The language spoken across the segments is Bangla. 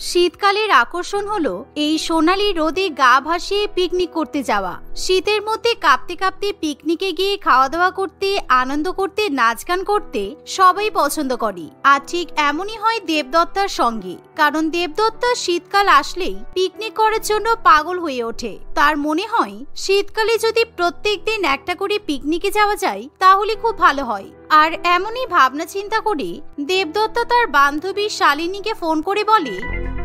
শীতকালের আকর্ষণ হলো এই সোনালী রোদে গা ভাসিয়ে পিকনিক করতে যাওয়া। শীতের মধ্যে কাঁপতে কাঁপতে পিকনিকে গিয়ে খাওয়া দাওয়া করতে, আনন্দ করতে, নাচ গান করতে সবাই পছন্দ করে। আর ঠিক এমনই হয় দেবদত্তার সঙ্গে। কারণ দেবদত্তা শীতকাল আসলেই পিকনিক করার জন্য পাগল হয়ে ওঠে। তার মনে হয় শীতকালে যদি প্রত্যেকদিন একটা করে পিকনিকে যাওয়া যায় তাহলে খুব ভালো হয়। আর এমনই ভাবনা চিন্তা করে দেবদত্তা তার বান্ধবী শালিনীকে ফোন করে বলে,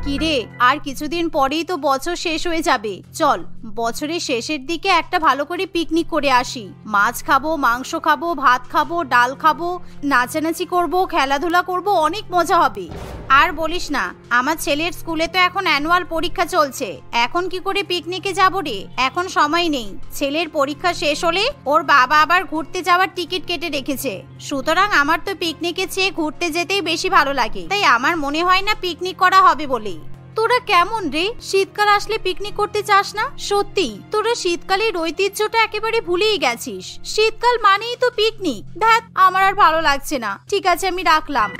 কিরে, আর কিছুদিন পরেই তো বছর শেষ হয়ে যাবে, চল বছরের শেষের দিকে একটা ভালো করে পিকনিক করে আসি। মাছ খাবো, মাংস খাবো, ভাত খাবো, ডাল খাবো, নাচানাচি করবো, খেলাধুলা করবো, অনেক মজা হবে। আর বলিস না, আমার ছেলের স্কুলে তো এখন অ্যানুয়াল পরীক্ষা চলছে, এখন কি করে পিকনিকে যাবো রে? এখন সময় নেই। ছেলের পরীক্ষা শেষ হলে ওর বাবা আবার ঘুরতে যাওয়ার টিকিট কেটে রেখেছে। সুতরাং আমার তো পিকনিকের চেয়ে ঘুরতে যেতেই বেশি ভালো লাগে। তাই আমার মনে হয় না পিকনিক করা হবে বলে। তোরা কেমন রে, শীতকাল আসলে পিকনিক করতে চাস না? সত্যি তোরা শীতকালের ঐতিহ্যটা একেবারে ভুলেই গেছিস। শীতকাল মানেই তো পিকনিক। ধ্যাৎ, আমার আর ভালো লাগছে না। ঠিক আছে, আমি রাখলাম।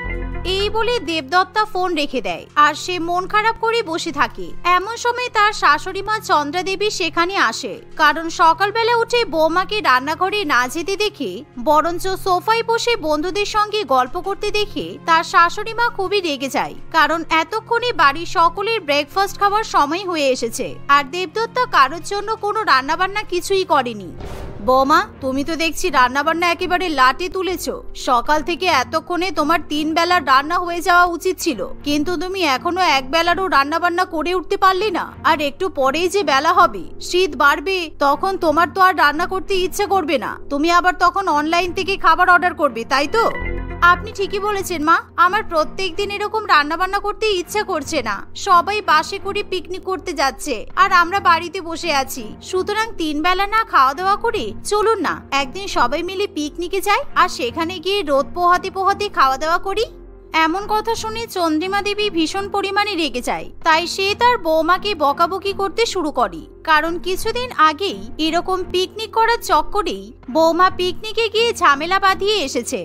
এই বলে দেবদত্তা ফোন রেখে দেয় আর সে মন খারাপ করে বসে থাকে। এমন সময় তার শাশুড়ি মা চন্দ্রা দেবী সেখানে আসে। কারণ সকালবেলা উঠে বৌমাকে রান্নাঘরে না যেতে দেখে, বরঞ্চ সোফায় বসে বন্ধুদের সঙ্গে গল্প করতে দেখে তার শাশুড়ি মা খুবই রেগে যায়। কারণ এতক্ষণে বাড়ির সকলের ব্রেকফাস্ট খাওয়ার সময় হয়ে এসেছে আর দেবদত্তা কারোর জন্য কোনো রান্নাবান্না কিছুই করেনি। বৌমা, তুমি তো দেখছি রান্নাবান্না একেবারে লাটে তুলেছ। সকাল থেকে এতক্ষণে তোমার 3 বেলার রান্না হয়ে যাওয়া উচিত ছিল, কিন্তু তুমি এখনো 1 বেলারও রান্নাবান্না করে উঠতে পারলে না। আর একটু পরেই যে বেলা হবে, শীত বাড়বে, তখন তোমার তো আর রান্না করতে ইচ্ছে করবে না। তুমি আবার তখন অনলাইন থেকে খাবার অর্ডার করবে, তাই তো? আপনি ঠিকই বলেছেন মা, আমার প্রত্যেকদিন এরকম রান্না বান্না করতে ইচ্ছা করছে না। সবাই বাসে করে পিকনিক করতে যাচ্ছে আর আমরা বাড়িতে বসে আছি। সুতরাং 3 বেলা না খাওয়া দাওয়া করে চলুন না একদিন সবাই মিলে পিকনিকে যাই আর সেখানে গিয়ে রোদ পোহাতে পোহাতে খাওয়া দাওয়া করি। এমন কথা শুনে চন্দ্রিমা দেবী ভীষণ পরিমাণে রেগে যায়। তাই সে তার বৌমাকে বকাবকি করতে শুরু করে। কারণ কিছুদিন আগেই এরকম পিকনিক করার চক্করেই বৌমা পিকনিকে গিয়ে ঝামেলা বাঁধিয়ে এসেছে।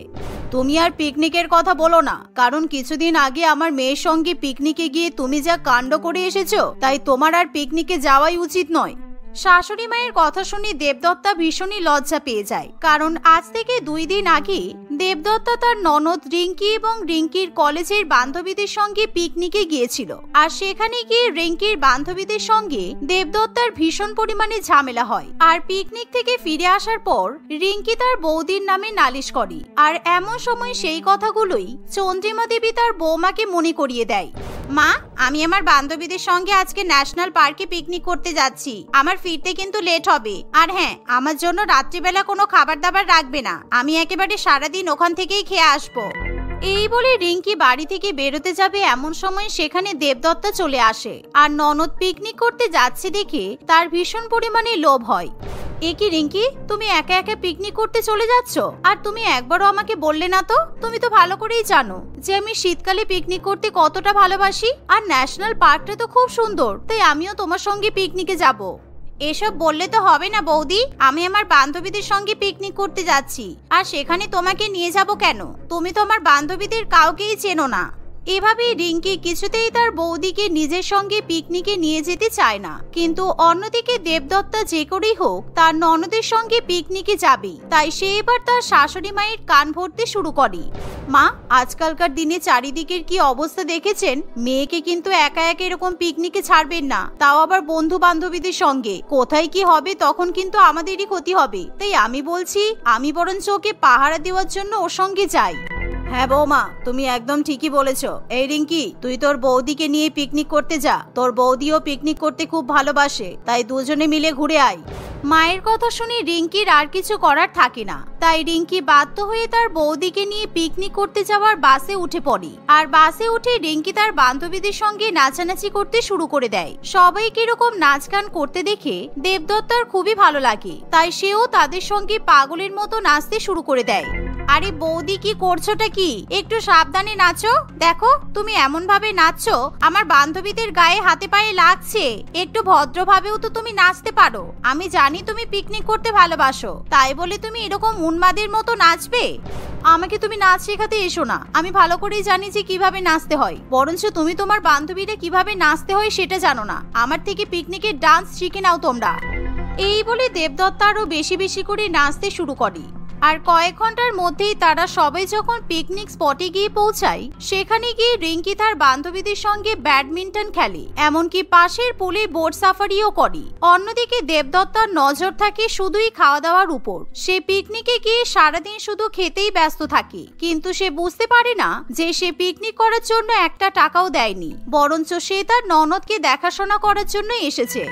তুমি আর পিকনিকের কথা বলো না, কারণ কিছুদিন আগে আমার মেয়ের সঙ্গে পিকনিকে গিয়ে তুমি যা কাণ্ড করে এসেছো, তাই তোমার আর পিকনিকে যাওয়াই উচিত নয়। শাশুড়ি মায়ের কথা শুনে দেবদত্তা ভীষণই লজ্জা পেয়ে যায়। কারণ আজ থেকে 2 দিন আগে দেবদত্তা তার ননদ রিঙ্কি এবং রিঙ্কির কলেজের বান্ধবীদের সঙ্গে পিকনিকে গিয়েছিল। আর সেখানে গিয়ে রিঙ্কির বান্ধবীদের সঙ্গে দেবদত্তার ভীষণ পরিমাণে ঝামেলা হয়। আর পিকনিক থেকে ফিরে আসার পর রিঙ্কি তার বৌদির নামে নালিশ করে। আর এমন সময় সেই কথাগুলোই চন্দ্রিমা দেবী তার বৌমাকে মনে করিয়ে দেয়। মা, আমি আমার বান্ধবীদের সঙ্গে আজকে ন্যাশনাল পার্কে পিকনিক করতে যাচ্ছি। আমার ফিরতে কিন্তু লেট হবে। আর হ্যাঁ, আমার জন্য রাত্রিবেলা কোনো খাবার দাবার রাখবে না। আমি একেবারে সারাদিন ওখান থেকেই খেয়ে আসবো। এই বলে রিঙ্কি বাড়ি থেকে বেরোতে যাবে এমন সময় সেখানে দেবদত্তা চলে আসে। আর ননদ পিকনিক করতে যাচ্ছে দেখে তার ভীষণ পরিমাণে লোভ হয়। এ কি রিঙ্কি, তুমি একা একা পিকনিক করতে চলে যাচ্ছ? আর তুমি একবারও আমাকে বললে না তো? তুমি তো ভালো করেই জানো যে আমি শীতকালে পিকনিক করতে কতটা ভালোবাসি। আর ন্যাশনাল পার্কটা তো খুব সুন্দর, তাই আমিও তোমার সঙ্গে পিকনিকে যাব। এসব বললে তো হবে না বৌদি, আমি আমার বান্ধবীদের সঙ্গে পিকনিক করতে যাচ্ছি। আর সেখানে তোমাকে নিয়ে যাব কেন? তুমি তো আমার বান্ধবীদের কাউকেই চেনো না। এভাবে রিঙ্কি কিছুতেই তার বৌদিকে নিজের সঙ্গে পিকনিকে নিয়ে যেতে চায় না। কিন্তু অন্যদিকে দেবদত্তা যে করেই হোক তার ননদের সঙ্গে পিকনিকে যাবে। তাই সে এবার তার শাশুড়ি মায়ের কান ভরতে শুরু করে। মা, আজকালকার দিনে চারিদিকের কি অবস্থা দেখেছেন? মেয়েকে কিন্তু একা একা এরকম পিকনিকে ছাড়বেন না, তাও আবার বন্ধু বান্ধবীদের সঙ্গে। কোথায় কি হবে তখন কিন্তু আমাদেরই ক্ষতি হবে। তাই আমি বলছি, আমি বরঞ্চ ওকে পাহারা দেওয়ার জন্য ওর সঙ্গে যাই। হ্যাঁ বৌমা, তুমি একদম ঠিকই বলেছো। এই রিঙ্কি, তুই তোর বৌদিকে নিয়ে পিকনিক করতে যা। তোর বৌদিও পিকনিক করতে খুব ভালোবাসে, তাই দুজনে মিলে ঘুরে আয়। মায়ের কথা শুনে রিঙ্কির আর কিছু করার থাকে না। তাই রিঙ্কি বাধ্য হয়ে তার বৌদিকে নিয়ে পিকনিক করতে যাওয়ার বাসে উঠে পড়ে। আর বাসে উঠে রিঙ্কি তার বান্ধবীদের সঙ্গে নাচানাচি করতে শুরু করে দেয়। সবাই কিরকম নাচ গান করতে দেখে দেবদত্তার খুবই ভালো লাগে। তাই সেও তাদের সঙ্গে পাগলের মতো নাচতে শুরু করে দেয়। আরে বৌদি, কি করছোটা কি? একটু সাবধানে নাচো। দেখো তুমি এমন ভাবে নাচছো, আমার বান্ধবীদের গায়ে হাতে পায়ে লাগছে। একটু ভদ্রভাবেও তো তুমি নাচতে পারো। আমি জানি তুমি পিকনিক করতে ভালোবাসো, তাই বলে তুমি এরকম উন্মাদের মতো নাচবে? আমাকে তুমি নাচ শেখাতে এসো না। আমি ভালো করেই জানি যে কিভাবে নাচতে হয়, বরঞ্চ তুমি তোমার বান্ধবীরা কিভাবে নাচতে হয় সেটা জানো না। আমার থেকে পিকনিকের ডান্স শিখে নাও তোমরা। এই বলে দেবদত্তা আরো বেশি বেশি করে নাচতে শুরু করে। আর কয়েক ঘন্টার মধ্যেই তারা সবাই যখন পিকনিক স্পটে গিয়ে পৌঁছায়, সেখানে গিয়ে রিঙ্কি তার বান্ধবীদের সঙ্গে ব্যাডমিন্টন খেলে, এমনকি পাশের পুলে বোট সাফারিও করে। অন্যদিকে দেবদত্তার নজর থাকে শুধুই খাওয়া দাওয়ার উপর। সে পিকনিকে গিয়ে সারাদিন শুধু খেতেই ব্যস্ত থাকে, কিন্তু সে বুঝতে পারে না যে সে পিকনিক করার জন্য একটা টাকাও দেয়নি, বরঞ্চ সে তার ননদকে দেখাশোনা করার জন্য এসেছে।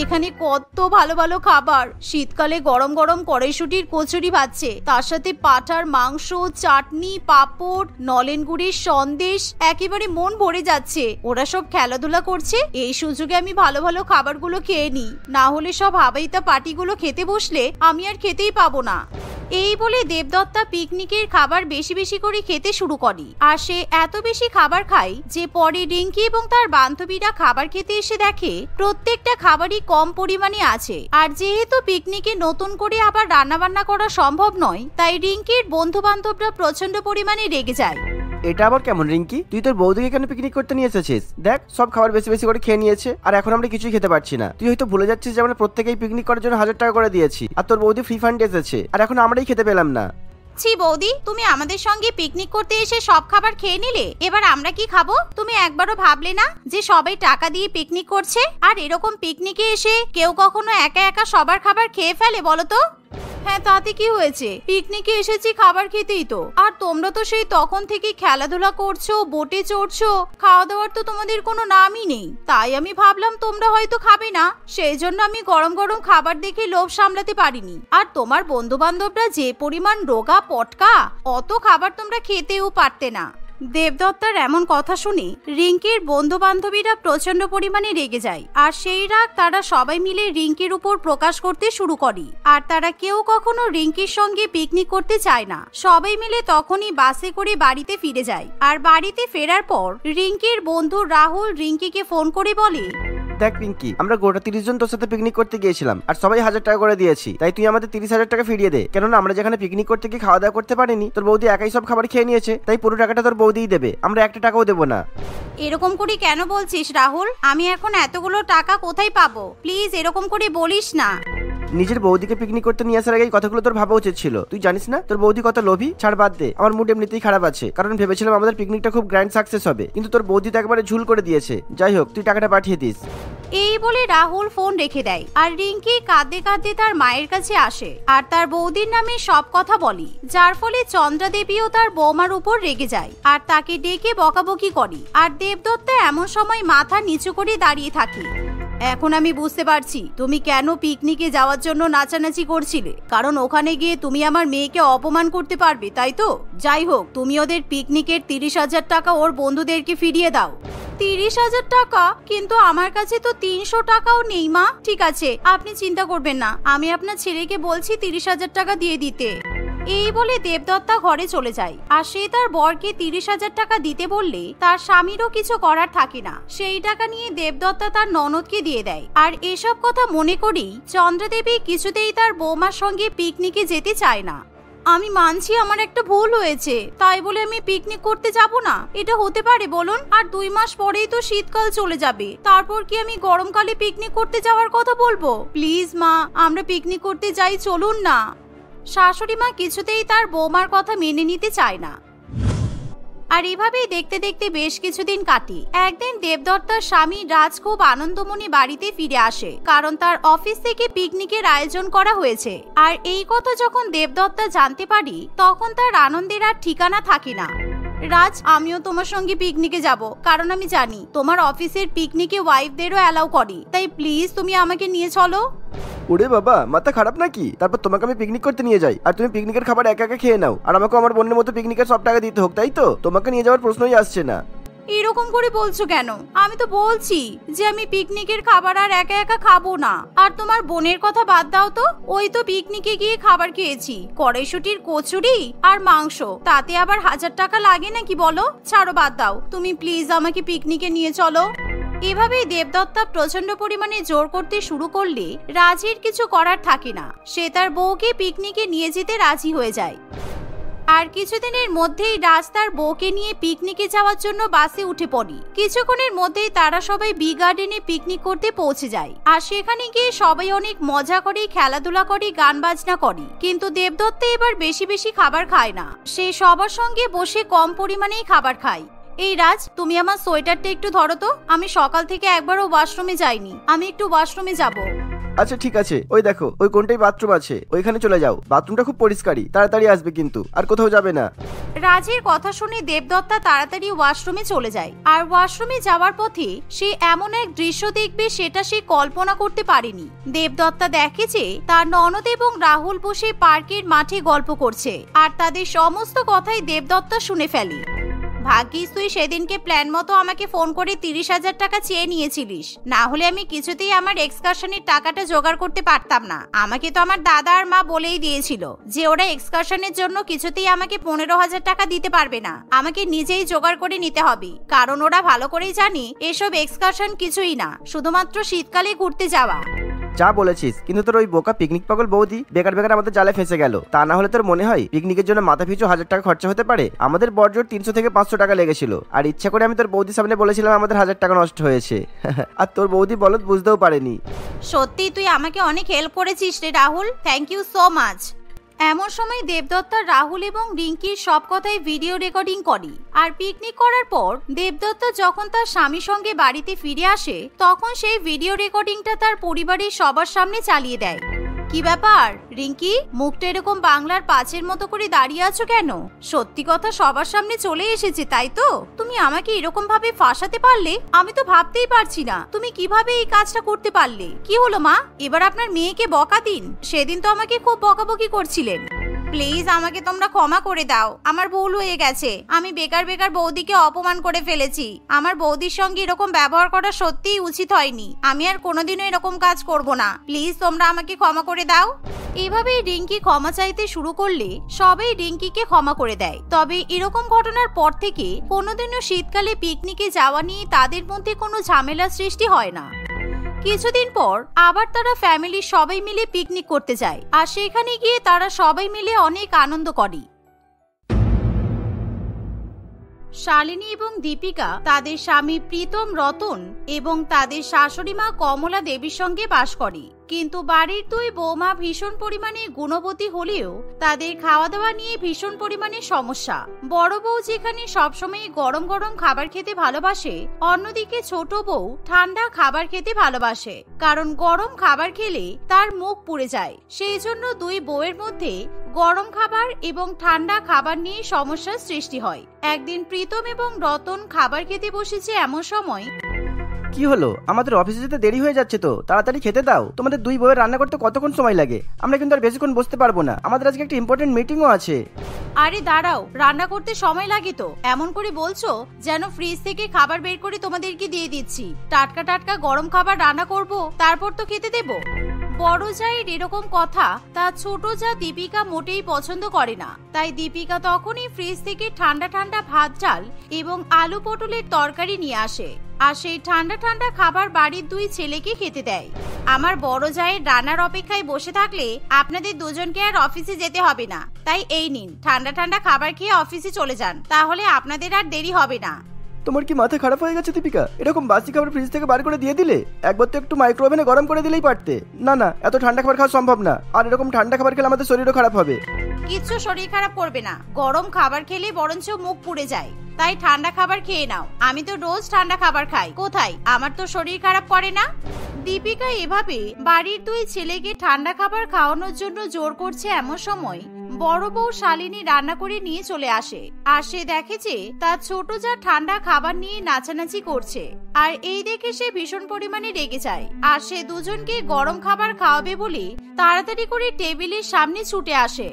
এখানে কত ভালো ভালো খাবার। শীতকালে গরম গরম কড়াইশুটির কচুরি ভাজছে, তার সাথে পাঠার মাংস, চাটনি, পাঁপড়, নলেন গুড়ের সন্দেশ। একেবারে মন ভরে যাচ্ছে। ওরা সব খেলাধুলা করছে, এই সুযোগে আমি ভালো ভালো খাবারগুলো খেয়ে নিই, না হলে সব হাবাইতা পার্টিগুলো খেতে বসলে আমি আর খেতেই পাবো না। এই বলে দেবদত্তা পিকনিকের খাবার বেশি বেশি করে খেতে শুরু করে। আর সে এত বেশি খাবার খায় যে পরে রিঙ্কি এবং তার বান্ধবীরা খাবার খেতে এসে দেখে প্রত্যেকটা খাবারই কম পরিমাণে আছে। আর যেহেতু পিকনিকে নতুন করে আবার রান্না বান্না করা সম্ভব নয়, তাই রিঙ্কির বন্ধু বান্ধবরা প্রচন্ড পরিমাণে রেগে যায়। এটা আবার কেমন রিঙ্কি? তুই তোর বৌদিকে কেন পিকনিক করতে নিয়ে এসেছিস? দেখ, সব খাবার বেশি বেশি করে খেয়ে নিয়েছে, আর এখন আমরা কিছুই খেতে পারছি না। তুই হয়তো ভুলে যাচ্ছিস যে আমরা প্রত্যেকেই পিকনিক করার জন্য 1000 টাকা করে দিয়েছি, আর তোর বৌদি ফ্রি ফান্ড এসেছে, আর এখন আমরাই খেতে পেলাম না। ছি বৌদি, তুমি আমাদের সঙ্গে পিকনিক করতে এসে সব খাবার খেয়ে নিলে, এবার আমরা কি খাবো? তুমি একবারও ভাবলে না যে সবাই টাকা দিয়ে পিকনিক করছে? আর এরকম পিকনিকে এসে কেউ কখনো একা একা সবার খাবার খেয়ে ফেলে বলো তো? হ্যাঁ, তাতে কি হয়েছে? পিকনিকে এসেছি খাবার খেতেই তো। আর তোমরা তো সেই তখন থেকে খেলাধুলা করছো, বোটে চড়ছো, খাওয়া দাওয়ার তো তোমাদের কোনো নামই নেই। তাই আমি ভাবলাম তোমরা হয়তো খাবে না, সেই জন্য আমি গরম গরম খাবার দেখে লোভ সামলাতে পারিনি। আর তোমার বন্ধু বান্ধবরা যে পরিমাণ রোগা পটকা, অত খাবার তোমরা খেতেও পারতে না। দেবদত্তার এমন কথা শুনে রিঙ্কির বন্ধু বান্ধবীরা প্রচন্ড পরিমাণে রেগে যায়। আর সেই রাগ তারা সবাই মিলে রিঙ্কির উপর প্রকাশ করতে শুরু করে। আর তারা কেউ কখনো রিঙ্কির সঙ্গে পিকনিক করতে চায় না। সবাই মিলে তখনই বাসে করে বাড়িতে ফিরে যায়। আর বাড়িতে ফেরার পর রিঙ্কির বন্ধু রাহুল রিঙ্কিকে ফোন করে বলে, দেখ পিঙ্কি, আমরা গোটা 30 জন তোর সাথে পিকনিক করতে গিয়েছিলাম, আর সবাই 1000 টাকা করে দিয়েছি। তাই তুই আমাদের 30,000 টাকা ফিরিয়ে দে। কেননা আমরা যেখানে পিকনিক করতে গিয়ে খাওয়া দাওয়া করতে পারিনি, তোর বৌদি একাই সব খাবার খেয়ে নিয়েছে, তাই পুরো টাকাটা তোর বৌদিই দেবে, আমরা একটা টাকাও দেবো না। এরকম করে কেন বলছিস রাহুল? আমি এখন এতগুলো টাকা কোথায় পাবো? প্লিজ এরকম করে বলিস না। নিজের বৌদিকে পিকনিক করতে নিয়ে আসার আগে এই কথাগুলো তোর ভাবা উচিত ছিল। তুই জানিস না তোর বৌদি কত লোভী? ছাড়, বাদ দে। আমার মুড এমনিতেই খারাপ আছে, কারণ ভেবেছিলাম আমাদের পিকনিকটা খুব গ্র্যান্ড সাকসেস হবে, কিন্তু তোর বৌদি তো একবারে ঝুল করে দিয়েছে। যাই হোক, তুই টাকাটা পাঠিয়ে দিস। এই বলে রাহুল ফোন রেখে দেয়। আর রিঙ্কি কাঁদতে কাঁদতে তার মায়ের কাছে আসে আর তার বৌদির নামে সব কথা বলি, যার ফলে চন্দ্রা দেবীও তার বৌমার উপর রেগে যায় আর তাকে ডেকে বকাবকি করে। আর দেবদত্তা এমন সময় মাথা নিচু করে দাঁড়িয়ে থাকে। এখন আমি বুঝতে পারছি তুমি কেন পিকনিকে যাওয়ার জন্য নাচানাচি করছিলে, কারণ ওখানে গিয়ে তুমি আমার মেয়েকে অপমান করতে পারবে, তাই তো? যাই হোক, তুমি ওদের পিকনিকের 30,000 টাকা ওর বন্ধুদেরকে ফিরিয়ে দাও। 30,000 টাকা? কিন্তু আমার কাছে তো 300 টাকাও নেই মা। ঠিক আছে, আপনি চিন্তা করবেন না, আমি আপনার ছেলেকে বলছি 30,000 টাকা দিয়ে দিতে। এই বলে দেবদত্তা ঘরে চলে যায়। আর সে তার বরকে 30,000 টাকা দিতে বললে তার স্বামীরও কিছু করার থাকে না। সেই টাকা নিয়ে দেবদত্তা তার ননদকে দিয়ে দেয়। আর এসব কথা মনে করেই চন্দ্রদেবী কিছুতেই তার বৌমার সঙ্গে পিকনিকে যেতে চায় না। আমি মানছি আমার একটা ভুল হয়েছে, তাই বলে আমি পিকনিক করতে যাব না? এটা হতে পারে বলুন? আর 2 মাস পরেই তো শীতকাল চলে যাবে, তারপর কি আমি গরমকালে পিকনিক করতে যাওয়ার কথা বলবো? প্লিজ মা, আমরা পিকনিক করতে যাই, চলুন না। শাশুড়ি মা কিছুতেই তার বৌমার কথা মেনে নিতে চায় না। আর এভাবেই দেখতে দেখতে বেশ কিছুদিন কাটে। একদিন দেবদত্তার স্বামী রাজ খুব আনন্দমনে বাড়িতে ফিরে আসে, কারণ তার অফিস থেকে পিকনিকের আয়োজন করা হয়েছে। আর এই কথা যখন দেবদত্তা জানতে পারি, তখন তার আনন্দের আর ঠিকানা থাকে না। রাজ, আমিও তোমার সঙ্গে পিকনিকে যাব, কারণ আমি জানি তোমার অফিসের পিকনিকে ওয়াইফদেরও অ্যালাউ করে। তাই প্লিজ তুমি আমাকে নিয়ে চলো। ওরে বাবা, মাথা খারাপ নাকি? তারপর তোমাকে আমি পিকনিক করতে নিয়ে যাই আর তুমি পিকনিকের খাবার একা একা খেয়ে নাও, আর আমাকে আমার বোনের মতো পিকনিকের সব টাকা দিতে হোক, তাই তো? তোমাকে নিয়ে যাওয়ার প্রশ্নই আসছে না। এরকম করে বলছো কেন? আমি তো বলছি যে আমি পিকনিকের খাবার আর একা একা খাবো না। আর তোমার বোনের কথা বাদ দাও তো, ওই তো পিকনিকে গিয়ে খাবার খেয়েছি, কড়াইশুটির কচুরি আর মাংস, তাতে আবার 1000 টাকা লাগে নাকি বলো? ছাড়ো, বাদ দাও, তুমি প্লিজ আমাকে পিকনিকে নিয়ে চলো। এভাবেই দেবদত্তা প্রচন্ড পরিমাণে জোর করতে শুরু করলে রাজির কিছু করার থাকে না। সে তার বউকে পিকনিকে নিয়ে যেতে রাজি হয়ে যায়। আর কিছুদিনের মধ্যেই রাজ তার বউকে নিয়ে পিকনিকে যাওয়ার জন্য বাসে উঠে পড়ে। কিছুক্ষণের মধ্যেই তারা সবাই বি গার্ডেনে পিকনিক করতে পৌঁছে যায়। আর সেখানে গিয়ে সবাই অনেক মজা করে, খেলাধুলা করে, গান বাজনা করে। কিন্তু দেবদত্তা এবার বেশি বেশি খাবার খায় না, সে সবার সঙ্গে বসে কম পরিমাণেই খাবার খায়। এই রাজ, তুমি আমার সোয়েটারটা একটু ধরো তো, আমি সকাল থেকে একবারও ওয়াশরুমে যাইনি, আমি একটু ওয়াশরুমে যাব। আচ্ছা ঠিক আছে, ওই দেখো ওই কোনটাই বাথরুম আছে, ওইখানে চলে যাও, বাথরুমটা খুব পরিষ্কারই, তাড়াতাড়ি আসবে কিন্তু, আর কোথাও যাবে না। রাজের কথা শুনে দেবদত্তা তাড়াতাড়ি ওয়াশরুমে চলে যায়। আর ওয়াশরুমে যাওয়ার পথে সে এমন এক দৃশ্য দেখবে সেটা সে কল্পনা করতে পারেনি। দেবদত্তা দেখে যে তার ননদ এবং রাহুল বসে পার্কের মাঠে গল্প করছে, আর তাদের সমস্ত কথাই দেবদত্তা শুনে ফেলে। ভাগ্যিস তুই সেদিনকে প্ল্যান মতো আমাকে ফোন করে 30,000 টাকা চেয়ে নিয়েছিলিস, না হলে আমি কিছুতেই আমার এক্সকারশনের টাকাটা জোগাড় করতে পারতাম না। আমাকে তো আমার দাদা আর মা বলেই দিয়েছিল যে ওরা এক্সকারশনের জন্য কিছুতেই আমাকে 15,000 টাকা দিতে পারবে না, আমাকে নিজেই জোগাড় করে নিতে হবে। কারণ ওরা ভালো করেই জানি এসব এক্সকারশন কিছুই না, শুধুমাত্র শীতকালে ঘুরতে যাওয়া। যা বলেছিস, কিন্তু তোর ওই বোকা পিকনিক পাগল বৌদি বেকার বেকার আমাদের জালে ফেসে গেল। তা না হলে তোর মনে হয় পিকনিকের জন্য মাথা পিছু 1000 টাকা খরচা হতে পারে? আমাদের বড়জোর 300 থেকে 500 টাকা লেগেছিল। আর ইচ্ছা করে আমি তোর বৌদির সামনে বলেছিলাম আমাদের 1000 টাকা নষ্ট হয়েছে। আর তোর বৌদি বলত বুঝতেও পারেনি। সত্যি তুই আমাকে অনেক হেল্প করেছিস রে Rahul, thank you so much. এমন সময় দেবদত্তা রাহুল এবং রিঙ্কির সব কথাই ভিডিও রেকর্ডিং করে। আর পিকনিক করার পর দেবদত্তা যখন তার স্বামীর সঙ্গে বাড়িতে ফিরে আসে, তখন সেই ভিডিও রেকর্ডিংটা তার পরিবারের সবার সামনে চালিয়ে দেয়। কি ব্যাপার রিঙ্কি, মুখটা এরকম বাংলার পাঁচের মতো করে দাঁড়িয়ে আছো কেন? সত্যি কথা সবার সামনে চলে এসেছে, তাই তো? তুমি আমাকে এরকম ভাবে ফাঁসাতে পারলে? আমি তো ভাবতেই পারছি না তুমি কিভাবে এই কাজটা করতে পারলে। কি হলো মা, এবার আপনার মেয়েকে বকা দিন? সেদিন তো আমাকে খুব বকাবকি করছিলেন। প্লিজ আমাকে তোমরা ক্ষমা করে দাও, আমার ভুল হয়ে গেছে। আমি বেকার বেকার বৌদিকে অপমান করে ফেলেছি। আমার বৌদির সঙ্গে এরকম ব্যবহার করা সত্যিই উচিত হয়নি। আমি আর কোনোদিনও এরকম কাজ করব না। প্লিজ তোমরা আমাকে ক্ষমা করে দাও। এভাবেই রিঙ্কি ক্ষমা চাইতে শুরু করলে সবাই রিঙ্কিকে ক্ষমা করে দেয়। তবে এরকম ঘটনার পর থেকে কোনোদিনও শীতকালে পিকনিকে যাওয়া নিয়ে তাদের মধ্যে কোনো ঝামেলা সৃষ্টি হয় না। কিছুদিন পর আবার তারা ফ্যামিলির সবাই মিলে পিকনিক করতে যায়। আর সেখানে গিয়ে তারা সবাই মিলে অনেক আনন্দ করে। শালিনী এবং দীপিকা তাদের স্বামী প্রীতম রতন এবং তাদের শাশুড়ি মা কমলা দেবীর সঙ্গে বাস করে। কিন্তু বাড়ির দুই বৌমা ভীষণ পরিমাণে গুণবতী হলেও তাদের খাওয়া দাওয়া নিয়ে ভীষণ পরিমাণে সমস্যা। বড় বউ যেখানে সবসময় গরম গরম খাবার খেতে ভালোবাসে, অন্যদিকে ছোট বউ ঠান্ডা খাবার খেতে ভালোবাসে, কারণ গরম খাবার খেলে তার মুখ পুড়ে যায়। সেই জন্য দুই বউয়ের মধ্যে গরম খাবার এবং ঠান্ডা খাবার নিয়ে সমস্যার সৃষ্টি হয়। একদিন প্রীতম এবং রতন খাবার খেতে বসেছে, এমন সময় কি হলো? আমাদের অফিসে যেতে দেরি হয়ে যাচ্ছে তো, তাড়াতাড়ি খেতে দাও। তোমাদের দুই বউয়ের রান্না করতে কতক্ষণ সময় লাগে? আমরা কিন্তু আর বেশিক্ষণ বসতে পারবো না, আমাদের আজকে একটা ইম্পর্টেন্ট মিটিংও আছে। আরে দাঁড়াও, রান্না করতে সময় লাগে তো? এমন করে বলছো যেন ফ্রিজ থেকে খাবার বের করে তোমাদেরকে দিয়ে দিচ্ছি। টাটকা টাটকা গরম খাবার রান্না করব, তারপর তো খেতে দেবো। বড় জায়ের এরকম কথা তার ছোট যা দীপিকা মোটেই পছন্দ করে না। তাই দীপিকা তখনই ফ্রিজ থেকে ঠান্ডা ঠান্ডা ভাত, চাল এবং আলু পটলের তরকারি নিয়ে আসে। আর সেই ঠান্ডা ঠান্ডা খাবার বাড়ির দুই ছেলেকে খেতে দেয়। আমার বড় জায়ের রান্নার অপেক্ষায় বসে থাকলে আপনাদের দুজনকে আর অফিসে যেতে হবে না। তাই এই নিন, ঠান্ডা ঠান্ডা খাবার খেয়ে অফিসে চলে যান, তাহলে আপনাদের আর দেরি হবে না। তোমার কি মাথা খারাপ হয়ে গেছে দীপিকা? এরকম বাসি খাবার ফ্রিজ থেকে বার করে দিয়ে দিলে? একবার তো একটু মাইক্রোওভেনে গরম করে দিলেই পারতে। না না, এত ঠান্ডা খাবার খাওয়া সম্ভব না। আর এরকম ঠান্ডা খাবার খেলে আমাদের শরীরও খারাপ হবে। কিচ্ছু শরীর খারাপ করবে না, গরম খাবার খেলে বরঞ্চ মুখ পুড়ে যায়। তাই ঠান্ডা খাবার খেয়ে নাও। আমি তো রোজ ঠান্ডা খাবার খাই, কোথায় আমার তো শরীর খারাপ করে না। দীপিকা এভাবে বাড়ির দুই ছেলেকে ঠান্ডা খাবার খাওয়ানোর জন্য জোর করছে। এমন সময় বড় বউ শালিনী রান্না করে নিয়ে চলে আসে। আর সে দেখে যে তার ছোট যা ঠান্ডা খাবার নিয়ে নাচানাচি করছে। আর এই দেখে সে ভীষণ পরিমাণে রেগে যায়। আর সে দুজনকে গরম খাবার খাওয়াবে বলে তাড়াতাড়ি করে টেবিলের সামনে ছুটে আসে।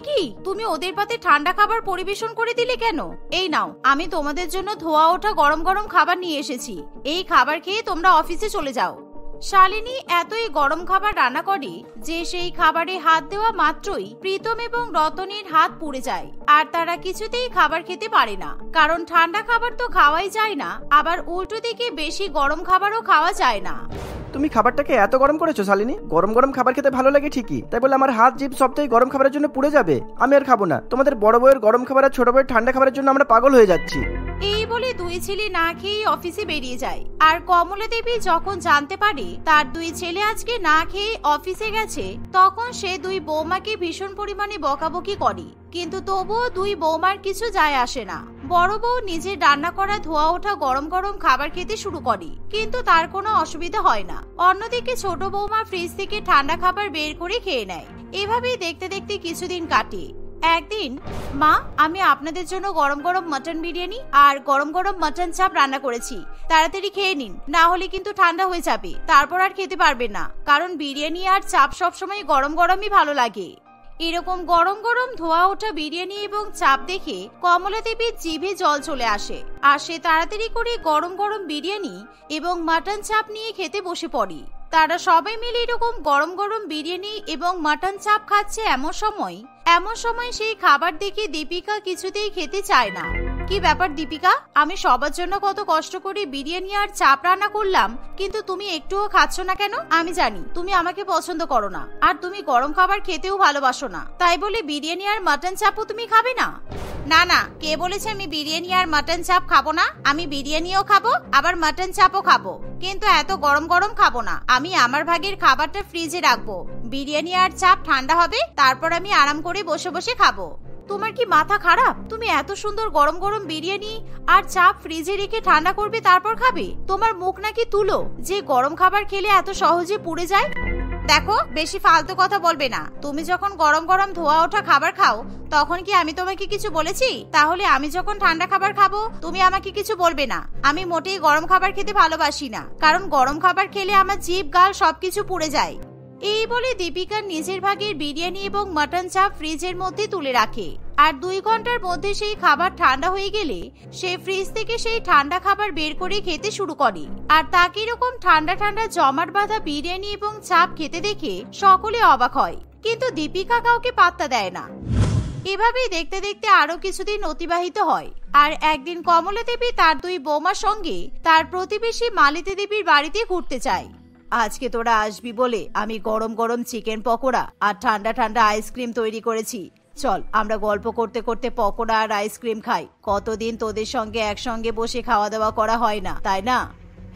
কি তুমি ওদের পাতে ঠান্ডা খাবার পরিবেশন করে দিলে কেন? এই নাও, আমি তোমাদের জন্য ধোয়া ওঠা গরম গরম খাবার নিয়ে এসেছি। এই খাবার খেয়ে তোমরা অফিসে চলে যাও। শালিনী এতই গরম খাবার রান্না করে যে সেই খাবারে হাত দেওয়া মাত্রই প্রীতম এবং রতনের হাত পুড়ে যায়, আর তারা কিছুতেই খাবার খেতে পারে না। কারণ ঠান্ডা খাবার তো খাওয়াই যায় না, আবার উল্টো দিকে বেশি গরম খাবারও খাওয়া যায় না। তুমি খাবারটাকে এত গরম করেছো শালিনী। গরম গরম খাবার খেতে ভালো লাগে ঠিকই, তাই বলে আমার হাত জিভ সবটাই গরম খাবারের জন্য পুড়ে যাবে? আমি আর খাবো না। তোমাদের বড় বউয়ের গরম খাবার আর ছোট বউয়ের ঠান্ডা খাবারের জন্য আমরা পাগল হয়ে যাচ্ছি। এই বলে দুই ছেলে না খেয়ে অফিসে বেরিয়ে যায়। আর কমলা দেবী যখন জানতে পারে তার দুই ছেলে আজকে না খেয়ে অফিসে গেছে, তখন সে দুই বৌমাকে ভীষণ পরিমাণে বকাবকি করে। কিন্তু তবুও দুই বৌমার কিছু যায় আসে না। বড় বউ নিজের রান্না করা ধোয়া ওঠা গরম গরম খাবার খেতে শুরু করে, কিন্তু তার কোনো অসুবিধা হয় না। অন্যদিকে ছোট বৌমা ফ্রিজ থেকে ঠান্ডা খাবার বের করে খেয়ে নেয়। এভাবেই দেখতে দেখতে কিছুদিন কাটে। একদিন, মা, আমি আপনাদের জন্য গরম গরম মটন বিরিয়ানি আর গরম গরম মটন চাপ রান্না করেছি, তাড়াতাড়ি খেয়ে নিন, না হলে কিন্তু ঠান্ডা হয়ে যাবে, তারপর আর খেতে পারবেন না। কারণ বিরিয়ানি আর চাপ সবসময় গরম গরমই ভালো লাগে। এরকম গরম গরম ধোয়া ওঠা বিরিয়ানি এবং চাপ দেখে কমলা দেবীর জিভে জল চলে আসে, আর সে তাড়াতাড়ি করে গরম গরম বিরিয়ানি এবং মাটন চাপ নিয়ে খেতে বসে পড়ে। তারা সবাই মিলে এরকম গরম গরম বিরিয়ানি এবং মাটন চাপ খাচ্ছে। এমন সময় সেই খাবার দেখে দীপিকা কিছুতেই খেতে চায় না। কি ব্যাপার দীপিকা, আমি সবার জন্য কত কষ্ট করে বিরিয়ানি আর চাপ রান্না করলাম, কিন্তু তুমি একটুও খাচ্ছ না কেন? আমি জানি তুমি আমাকে পছন্দ করো না, আর তুমি গরম খাবার খেতেও ভালোবাসো না, তাই বলে বিরিয়ানি আর মাটন চাপও তুমি খাবে না? না না, কে বলেছে আমি বিরিয়ানি আর মাটন চাপ খাবো না? আমি বিরিয়ানিও খাবো, আবার মাটন চাপও খাবো, কিন্তু এত গরম গরম খাবো না। আমি আমার ভাগের খাবারটা ফ্রিজে রাখবো, বিরিয়ানি আর চাপ ঠান্ডা হবে, তারপর আমি আরাম করে বসে বসে খাবো। তোমার কি মাথা খারাপ? তুমি এত সুন্দর গরম গরম বিরিয়ানি আর চাপ ফ্রিজে রেখে ঠান্ডা করবে তারপর খাবে? তোমার মুখ নাকি তুলো যে গরম খাবার খেলে এত সহজে পুড়ে যায়? দেখো, বেশি ফালতু কথা বলবে না। তুমি যখন গরম গরম ধোয়া ওঠা খাবার খাও তখন কি আমি তোমাকে কিছু বলেছি? তাহলে আমি যখন ঠান্ডা খাবার খাবো তুমি আমাকে কিছু বলবে না। আমি মোটেই গরম খাবার খেতে ভালোবাসি না, কারণ গরম খাবার খেলে আমার জিভ গাল সবকিছু পুড়ে যায়। এই বলে দীপিকা নিজের ভাগের বিরিয়ানি এবং মটন চাপ ফ্রিজের মধ্যে তুলে রাখে। আর 2 ঘন্টার মধ্যে সেই খাবার ঠান্ডা হয়ে গেলে সে ফ্রিজ থেকে সেই ঠান্ডা খাবার বের করে খেতে শুরু করে। আর তাকে এরকম ঠান্ডা ঠান্ডা জমাট বাঁধা বিরিয়ানি এবং চাপ খেতে দেখে সকলে অবাক হয়, কিন্তু দীপিকা কাউকে পাত্তা দেয় না। এভাবেই দেখতে দেখতে আরো কিছুদিন অতিবাহিত হয়। আর একদিন কমলা দেবী তার 2 বৌমার সঙ্গে তার প্রতিবেশী মালতী দেবীর বাড়িতে ঘুরতে যায়। আজকে তোরা আসবি বলে আমি গরম গরম চিকেন পকোড়া আর ঠান্ডা ঠান্ডা আইসক্রিম তৈরি করেছি। চল আমরা গল্প করতে করতে পকোড়া আর আইসক্রিম খাই। কতদিন তোদের সঙ্গে একসঙ্গে বসে খাওয়া দাওয়া করা হয় না, তাই না?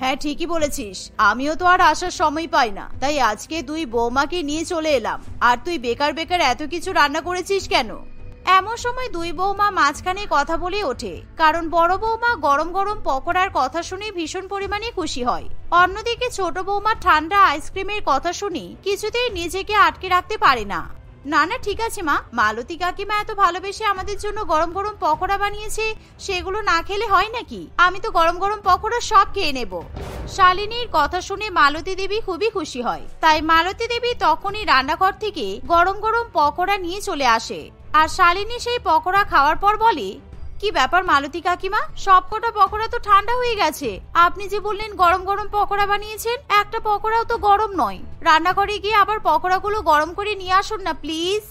হ্যাঁ, ঠিকই বলেছিস, আমিও তো আর আসার সময় পাই না, তাই আজকে 2 বৌমাকে নিয়ে চলে এলাম। আর তুই বেকার বেকার এত কিছু রান্না করেছিস কেন? এমন সময় 2 বৌমা মাঝখানে কথা বলে ওঠে, কারণ বড় বৌমা গরম গরম পকোড়ার কথা শুনে ভীষণ পরিমাণে খুশি হয়। অন্যদিকে ছোট বৌমা ঠান্ডা আইসক্রিমের কথা শুনে কিছুতেই নিজেকে আটকে রাখতে পারে না। না না, ঠিক আছে মা, মালতী কাকিমা এত ভালোবেসে আমাদের জন্য গরম গরম পকোড়া বানিয়েছে, সেগুলো না খেলে হয় নাকি? আমি তো গরম গরম পকোড়া সব খেয়ে নেব। শালিনীর কথা শুনে মালতী দেবী খুবই খুশি হয়, তাই মালতী দেবী তখনই রান্নাঘর থেকে গরম গরম পকোড়া নিয়ে চলে আসে। আর শালিনী সেই পকোড়া খাওয়ার পর বলে, কি ব্যাপার মালতী কাকিমা, সবকটা পকোড়া তো ঠান্ডা হয়ে গেছে। আপনি যে বললেন গরম গরম পকোড়া বানিয়েছেন, একটা পকোড়াও তো গরম নয়। রান্নাঘরে গিয়ে আবার পকোড়াগুলো গরম করে নিয়ে আসুন না প্লিজ।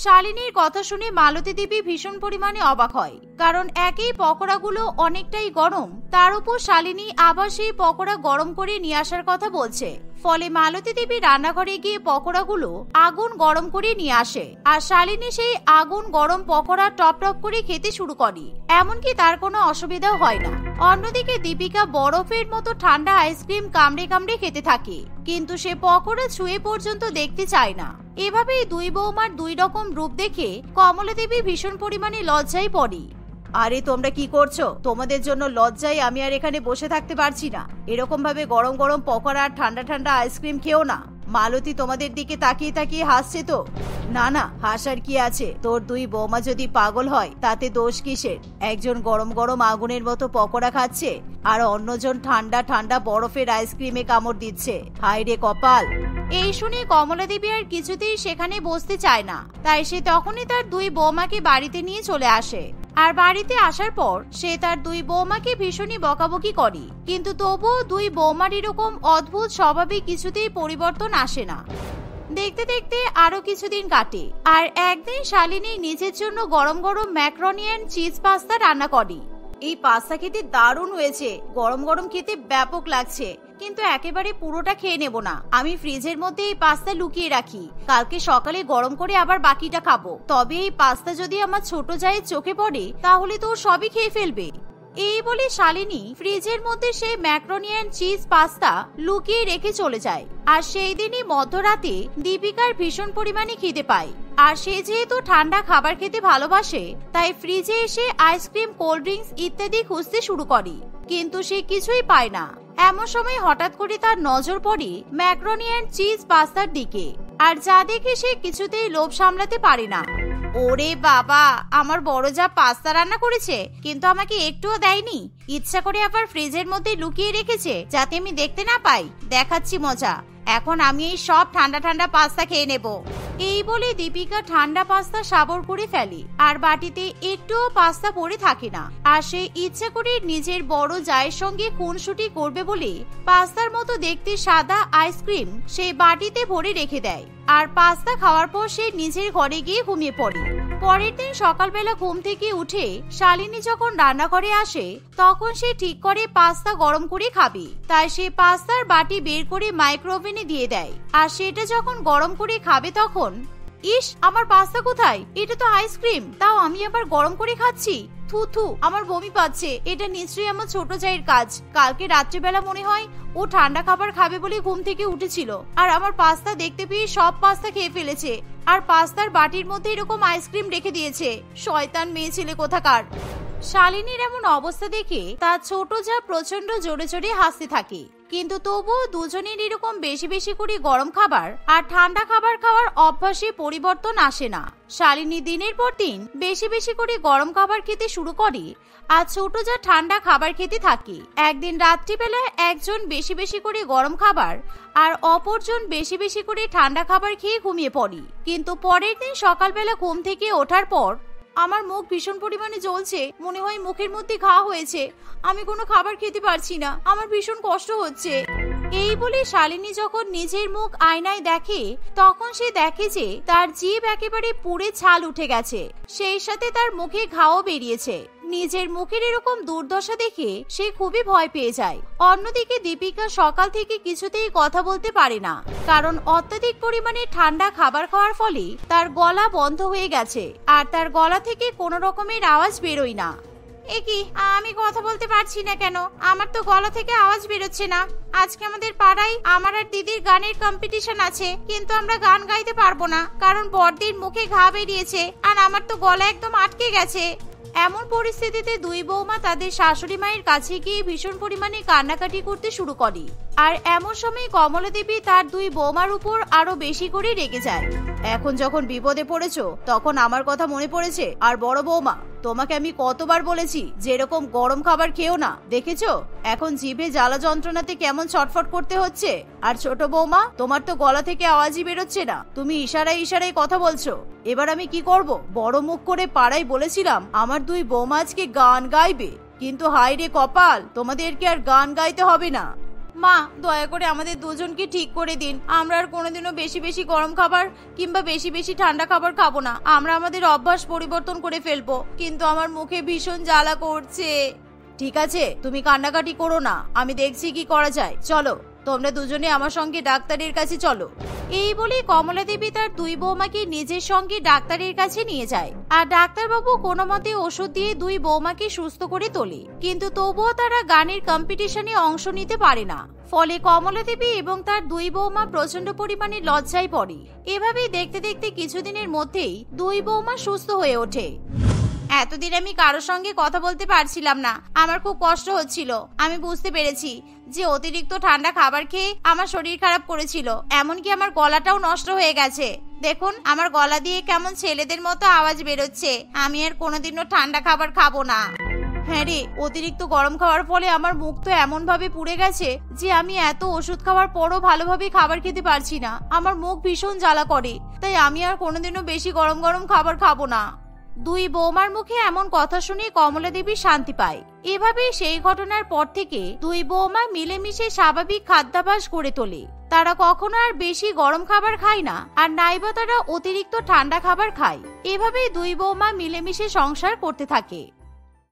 শালিনীর কথা শুনে মালতী দেবী ভীষণ পরিমাণে অবাক হয়, কারণ একই পকোড়াগুলো অনেকটাই গরম, তার উপর শালিনী আবার সেই পকোড়া গরম করে নিয়ে আসার কথা বলছে। ফলে মালতী দেবী রান্নাঘরে গিয়ে পকোড়াগুলো আগুন গরম করে নিয়ে আসে, আর শালিনী সেই আগুন গরম পকোড়া টপ টপ করে খেতে শুরু করে, এমনকি তার কোনো অসুবিধাও হয় না। অন্যদিকে দীপিকা বরফের মতো ঠান্ডা আইসক্রিম কামড়ে কামড়ে খেতে থাকে, কিন্তু সে পকোড়া ছুঁয়ে পর্যন্ত দেখতে চায় না। এভাবেই 2 বৌমার 2 রকম রূপ দেখে কমলা দেবী ভীষণ পরিমাণে লজ্জায় পড়ে। আরে তোমরা কি করছো? তোমাদের জন্য লজ্জায় আমি আর এখানে বসে থাকতে পারছি না। এরকম ভাবে গরম গরম পকোড়া আর ঠান্ডা ঠান্ডা আইসক্রিম খেও না। মালতী তোমাদের দিকে তাকিয়ে তাকিয়ে হাসছে তো? না না, হাসার কি আছে? তোর 2 বৌমা যদি পাগল হয় তাতে দোষ কিসের? একজন গরম গরম আগুনের মতো পকোড়া খাচ্ছে, আর অন্যজন ঠান্ডা ঠান্ডা বরফের আইসক্রিমে কামড় দিচ্ছে। হায় রে কপাল! এই শুনে কমলা দেবী আর কিছুতেই সেখানে বসতে চায় না, তাই সে তখনই তার দুই বৌমাকে বাড়িতে নিয়ে চলে আসে। আর বাড়িতে আসার পর সে তার দুই বৌমাকে ভীষণই বকাবকি করে, কিন্তু তবুও দুই বৌমার এরকম অদ্ভুত স্বভাবে কিছুতেই পরিবর্তন আসে না। দেখতে দেখতে আরো কিছুদিন কাটে, আর একদিন শালিনী নিজের জন্য গরম গরম ম্যাকারনি এন্ড চিজ পাস্তা রান্না করে। এই পাস্তা খেতে দারুণ হয়েছে, গরম গরম খেতে ব্যাপক লাগছে, কিন্তু একেবারে পুরোটা খেয়ে নেব না। আমি ফ্রিজের মধ্যে এই পাস্তা লুকিয়ে রাখি, কালকে সকালে গরম করে আবার বাকিটা খাবো। তবে এই পাস্তা যদি আমার ছোট জায়ের চোখে পড়ে তাহলে তো সবই খেয়ে ফেলবে। এই বলে শালিনী ফ্রিজের মধ্যে সেই ম্যাকারনি এন্ড চিজ পাস্তা লুকিয়ে রেখে চলে যায়। আর সেই দিনই মধ্যরাতে দীপিকার ভীষণ পরিমাণে খিদে পায়, আর সে যেহেতু ঠান্ডা খাবার খেতে ভালোবাসে তাই ফ্রিজে এসে আইসক্রিম, কোল্ড ড্রিঙ্কস ইত্যাদি খুঁজতে শুরু করে, কিন্তু সে কিছুই পায় না। এমন সময় হঠাৎ করে তার নজর পড়ে ম্যাকারনি এন্ড চিজ পাস্তার দিকে, আর যা দেখে সে কিছুতেই লোভ সামলাতে পারে না। ওরে বাবা, আমার বড় যা পাস্তা রান্না করেছে, কিন্তু আমাকে একটুও দেয়নি, ইচ্ছা করে আবার ফ্রিজের মধ্যে লুকিয়ে রেখেছে যাতে আমি দেখতে না পাই। দেখাচ্ছি মজা, এখন আমি এই সব ঠান্ডা ঠান্ডা পাস্তা খেয়ে নেব। এই বলে দীপিকা ঠান্ডা পাস্তা সাবর করে ফেলে, আর বাটিতে একটুও পাস্তা পড়ে থাকে না। আর সে ইচ্ছা করে নিজের বড় জায়ের সঙ্গে খুনসুটি করবে বলে পাস্তার মতো দেখতে সাদা আইসক্রিম সেই বাটিতে ভরে রেখে দেয়। আর পাস্তা খাওয়ার পর সে নিজের ঘরে গিয়ে ঘুমিয়ে পড়ে। পরের দিন সকালবেলা ঘুম থেকে উঠে শালিনী যখন রান্নাঘরে আসে তখন সে ঠিক করে পাস্তা গরম করে খাবে, তাই সে পাস্তার বাটি বের করে মাইক্রোওভেনে দিয়ে দেয়। আর সেটা যখন গরম করে খাবে তখন, ইস, আমার পাস্তা কোথায়? এটা তো আইসক্রিম, তাও আমি আবার গরম করে খাচ্ছি। থু থু, আমার বমি পাচ্ছে। এটা নিশ্চয়ই আমার ছোট জায়ের কাজ। কালকে রাত্রিবেলা মনে হয় ও ঠান্ডা খাবার খাবে বলে ঘুম থেকে উঠেছিল, আর আমার পাস্তা দেখতে পেয়ে সব পাস্তা খেয়ে ফেলেছে, আর পাস্তার বাটির মধ্যে এরকম আইসক্রিম রেখে দিয়েছে। শয়তান মেয়ে ছেলে কোথাকার। শালিনীর এমন অবস্থা দেখে তার ছোট যা প্রচন্ড জোরে জোরে হাসতে থাকে, কিন্তু তবুও দুজনের এরকম বেশি বেশি করে গরম খাবার আর ঠান্ডা খাবার খাওয়ার অভ্যাসে পরিবর্তন আসে না। শালিনী দিনের পর দিন বেশি বেশি করে গরম খাবার খেতে শুরু করে, আর ছোট যা ঠান্ডা খাবার খেতে থাকে। একদিন রাত্রিবেলা একজন বেশি বেশি করে গরম খাবার আর অপরজন বেশি বেশি করে ঠান্ডা খাবার খেয়ে ঘুমিয়ে পড়ে। কিন্তু পরের দিন সকালবেলা ঘুম থেকে ওঠার পর আমার মুখ ভীষণ পরিমাণে জ্বলছে, মনে হয় মুখের মধ্যে ঘা হয়েছে, আমি কোনো খাবার খেতে পারছি না, আমার ভীষণ কষ্ট হচ্ছে। এই বলে শালিনী যখন নিজের মুখ আয়নায় দেখে তখন সে দেখে যে তার জিভ একেবারে পুড়ে ছাল উঠে গেছে, সেই সাথে তার মুখে ঘাও বেরিয়েছে। নিজের মুখের এরকম দুর্দশা দেখে সে খুবই ভয় পেয়ে যায়। অন্যদিকে দীপিকা সকাল থেকে কিছুতেই কথা বলতে পারে না, কারণ অত্যাধিক পরিমাণে ঠান্ডা খাবার খাওয়ার ফলে তার গলা বন্ধ হয়ে গেছে, আর তার গলা থেকে কোনো রকমের আওয়াজ বেরোয় না। একি, আমি কথা বলতে পারছি না কেন? আমার তো গলা থেকে আওয়াজ বেরোচ্ছে না। আজকে আমাদের পাড়ায় আমার আর দিদির গানের কম্পিটিশন আছে, কিন্তু আমরা গান গাইতে পারবো না, কারণ বড়দির মুখে ঘা বেরিয়েছে আর আমার তো গলা একদম আটকে গেছে। এমন পরিস্থিতিতে দুই বৌমা তাদের শাশুড়ি মায়ের কাছে গিয়ে ভীষণ পরিমাণে কান্নাকাটি করতে শুরু করে। আর এমন সময় কমলা দেবী তার দুই বৌমার উপর আরো বেশি করে রেগে যায়। এখন যখন বিপদে পড়েছো তখন আমার কথা মনে পড়েছে? আর বড় বৌমা, তোমাকে আমি কতবার বলেছি যে এরকম গরম খাবার খেও না, দেখেছো এখন জিভে জ্বালা যন্ত্রণাতে কেমন ছটফট করতে হচ্ছে। আর ছোট বৌমা, তোমার তো গলা থেকে আওয়াজই বেরোচ্ছে না, তুমি ইশারায় ইশারায় কথা বলছো। এবার আমি কি করব? বড় মুখ করে পাড়ায় বলেছিলাম আমার দুই বৌমা আজকে গান গাইবে, কিন্তু হায় রে কপাল, তোমাদেরকে আর গান গাইতে হবে না। মা, দয়া করে আমাদের দুজনকে ঠিক করে দিন, আমরা আর কোনোদিনও বেশি বেশি গরম খাবার কিংবা বেশি বেশি ঠান্ডা খাবার খাবো না। আমরা আমাদের অভ্যাস পরিবর্তন করে ফেলবো, কিন্তু আমার মুখে ভীষণ জ্বালা করছে। ঠিক আছে, তুমি কান্নাকাটি করো না, আমি দেখছি কি করা যায়। চলো, তোমরা দুজনে আমার সঙ্গে ডাক্তারের কাছে চলো। এই বলে কমলা দেবী তার দুই বৌমাকে নিজের সঙ্গে ডাক্তারের কাছে নিয়ে যায়, আর ডাক্তারবাবু কোনো মতে ওষুধ দিয়ে দুই বৌমাকে সুস্থ করে তোলে, কিন্তু তবুও তারা গানের কম্পিটিশনে অংশ নিতে পারে না। ফলে কমলা দেবী এবং তার দুই বৌমা প্রচন্ড পরিমাণে লজ্জায় পড়ে। এভাবেই দেখতে দেখতে কিছুদিনের মধ্যেই দুই বৌমা সুস্থ হয়ে ওঠে। এতদিন আমি কারোর সঙ্গে কথা বলতে পারছিলাম না, আমার খুব কষ্ট হচ্ছিল। আমি বুঝতে পেরেছি যে অতিরিক্ত ঠান্ডা খাবার খেয়ে আমার শরীর খারাপ করেছিল, এমনকি আমার গলাটাও নষ্ট হয়ে গেছে। দেখুন, আমার গলা দিয়ে কেমন ছেলেদের মতো আওয়াজ বেরোচ্ছে। আমি আর কোনোদিনও ঠান্ডা খাবার খাবো না। হ্যাঁ রে, অতিরিক্ত গরম খাওয়ার ফলে আমার মুখ তো এমন ভাবে পুড়ে গেছে যে আমি এত ওষুধ খাওয়ার পরও ভালোভাবে খাবার খেতে পারছি না। আমার মুখ ভীষণ জ্বালা করে, তাই আমি আর কোনোদিনও বেশি গরম গরম খাবার খাবো না। দুই বৌমার মুখে এমন কথা শুনে কমলা দেবী শান্তি পায়। এভাবেই সেই ঘটনার পর থেকে দুই বৌমা মিলেমিশে স্বাভাবিক খাদ্যাভ্যাস গড়ে তোলে। তারা কখনো আর বেশি গরম খাবার খায় না, আর নাইবা তারা অতিরিক্ত ঠান্ডা খাবার খায়। এভাবেই দুই বৌমা মিলেমিশে সংসার করতে থাকে।